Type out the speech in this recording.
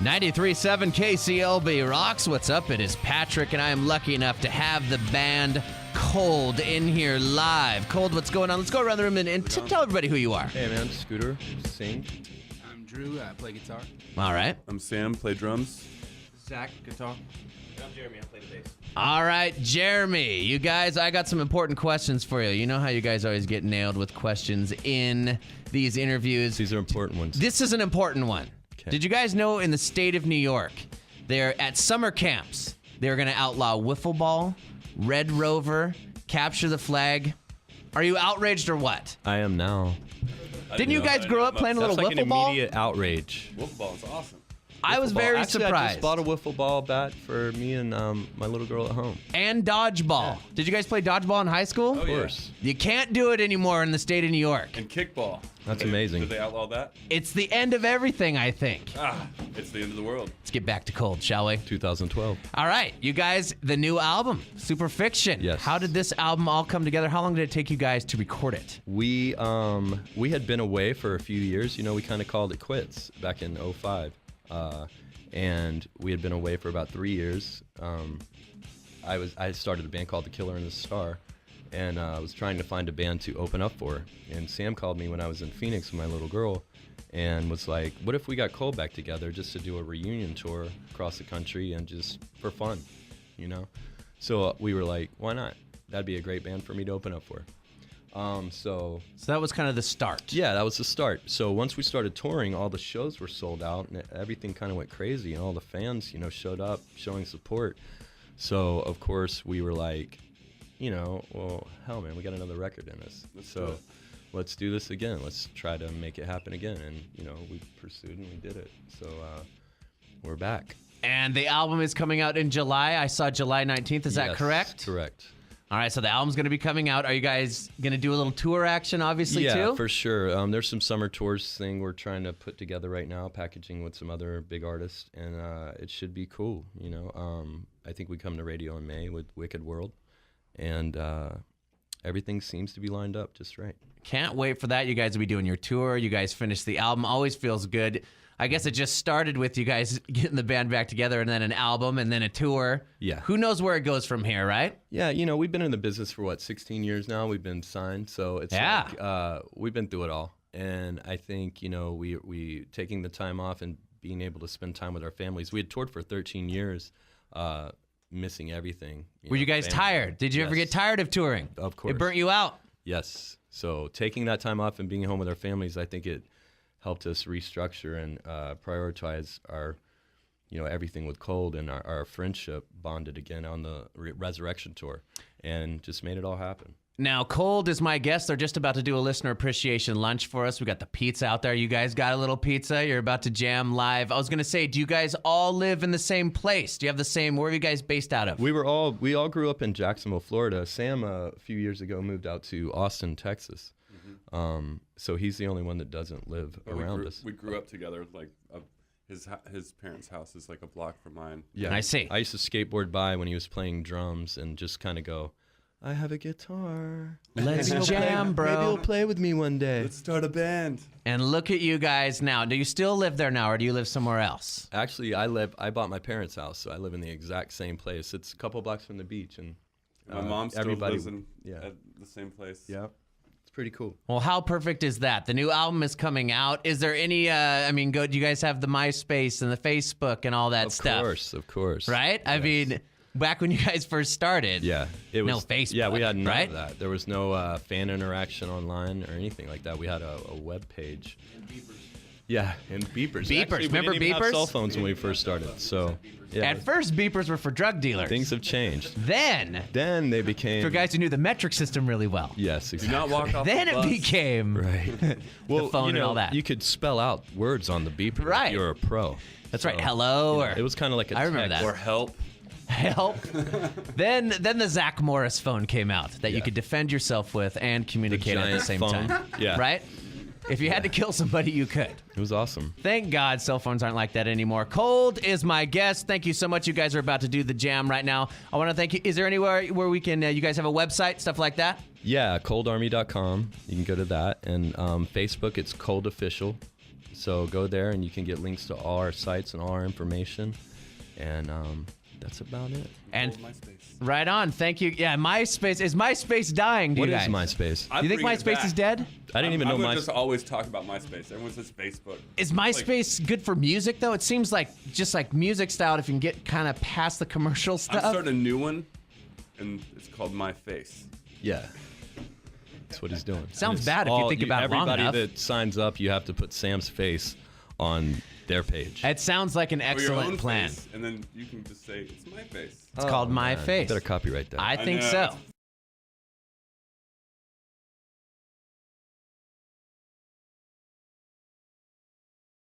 93.7 KCLB Rocks. What's up? It is Patrick, and I am lucky enough to have the band Cold in here live. Cold, what's going on? Let's go around the room and tell everybody who you are. Hey, man. Scooter, sing. I'm Drew. I play guitar. All right. I'm Sam, play drums. Zach, guitar. I'm Jeremy. I play the bass. All right, Jeremy. You guys, I got some important questions for you. You know how you guys always get nailed with questions in these interviews. These are important ones. This is an important one. Okay. Did you guys know in the state of New York, they're at summer camps, they're going to outlaw wiffle ball, Red Rover, capture the flag? Are you outraged or what? I am now. Didn't you guys grow up playing a little That's like wiffle an ball? immediate outrage. Wiffle ball is awesome. I was Wiffle ball. very Actually, I surprised. just bought a wiffle ball bat for me and my little girl at home. And dodgeball. Did you guys play dodgeball in high school? Of course. You can't do it anymore in the state of New York. And kickball. That's amazing. Did they outlaw that? It's the end of everything, I think. It's the end of the world. Let's get back to Cold, shall we? 2012. All right, you guys, the new album, Super Fiction. Yes. How did this album all come together? How long did it take you guys to record it? We had been away for a few years. You know, we kind of called it quits back in 05. And we had been away for about 3 years. I started a band called The Killer and the Star, and I was trying to find a band to open up for. And Sam called me when I was in Phoenix with my little girl and was like, what if we got Cole back together just to do a reunion tour across the country and just for fun, you know? So we were like, why not? That'd be a great band for me to open up for. So that was kind of the start. yeah, that was the start. So once we started touring, all the shows were sold out, and everything kind of went crazy, and all the fans, you know, showed up, showing support. So of course we were like, you know, well, hell, man, we got another record in us. So let's do this again. Let's try to make it happen again. And you know, we pursued and we did it. So we're back. And the album is coming out in July. I saw July 19th. Is that Yes, correct? Correct. All right, so the album's going to be coming out. Are you guys going to do a little tour action, obviously, yeah, too? Yeah, for sure. There's some summer tours thing we're trying to put together right now, packaging with some other big artists, and it should be cool, you know. I think we come to radio in May with Wicked World, and everything seems to be lined up just right. Can't wait for that. You guys will be doing your tour. You guys finish the album. Always feels good. I guess it just started with you guys getting the band back together and then an album and then a tour. Yeah. Who knows where it goes from here, right? Yeah, you know, we've been in the business for, 16 years now. We've been signed, so it's like we've been through it all. And I think, you know, we taking the time off and being able to spend time with our families. We had toured for 13 years, missing everything. Were you guys tired? Did you ever get tired of touring? Of course. It burnt you out? Yes. So taking that time off and being home with our families, I think it helped us restructure and prioritize our, you know, everything with Cold, and our friendship bonded again on the Resurrection tour, and just made it all happen. Now, Cold is my guest. They're just about to do a listener appreciation lunch for us. We got the pizza out there. You guys got a little pizza. You're about to jam live. I was going to say, do you guys all live in the same place? Do you have the same, where are you guys based out of? We all grew up in Jacksonville, Florida. Sam, a few years ago, moved out to Austin, Texas. So he's the only one that doesn't live around us. We grew up together. Like his parents' house is like a block from mine. Yeah, I see. I used to skateboard by when he was playing drums and just kind of go, I have a guitar. Let's jam, bro. Maybe he'll play with me one day. Let's start a band. And look at you guys now. Do you still live there now, or do you live somewhere else? Actually, I bought my parents' house, so I live in the exact same place. It's a couple blocks from the beach, and My mom still lives at the same place. Yeah. Pretty cool. Well, how perfect is that? The new album is coming out. Is there any, do you guys have the MySpace and the Facebook and all that stuff? Of course. Right? Yes. I mean, back when you guys first started. Yeah. It was, no Facebook. Yeah, we had none right? of that. There was no fan interaction online or anything like that. We had a web page. And beepers. Yeah, and beepers. Beepers. Actually, Remember we didn't even beepers? have cell phones when we first started. So, yeah. At first, beepers were for drug dealers. Things have changed. Then they became... for guys who knew the metric system really well. Yes, exactly. Do not walk off Then the it bus. became Right. Well, phone you know, and all that. You could spell out words on the beeper Right. if you're a pro. That's right. Hello, You know, it was kind of like a I remember text. that. Or help. help. then the Zach Morris phone came out that you could defend yourself with and communicate at the giant same phone. time. Yeah. Right? If you had to kill somebody, you could. It was awesome. Thank God cell phones aren't like that anymore. Cold is my guest. Thank you so much. You guys are about to do the jam right now. I want to thank you. Is there anywhere where we can, you guys have a website, stuff like that? Yeah, coldarmy.com. You can go to that. And Facebook, it's Cold Official. So go there and you can get links to all our sites and all our information. And that's about it. And MySpace. right on. Thank you. Yeah, MySpace. Is MySpace dying, do What you is guys? MySpace? I'm Do you think bringing it MySpace back. is dead? I didn't even know I'm gonna my. just always talk about MySpace. Everyone says Facebook. Is MySpace good for music, though? It seems like just like music style, if you can get kind of past the commercial I'm stuff. starting a new one, and it's called My Face. Yeah. That's what he's doing. Sounds And it's bad if you think about it long everybody enough. that signs up, you have to put Sam's face on their page. It sounds like an Or your excellent own plan. face, and then you can just say, it's my face. It's called My Man, Face. Better copyright that. I think know, so. it's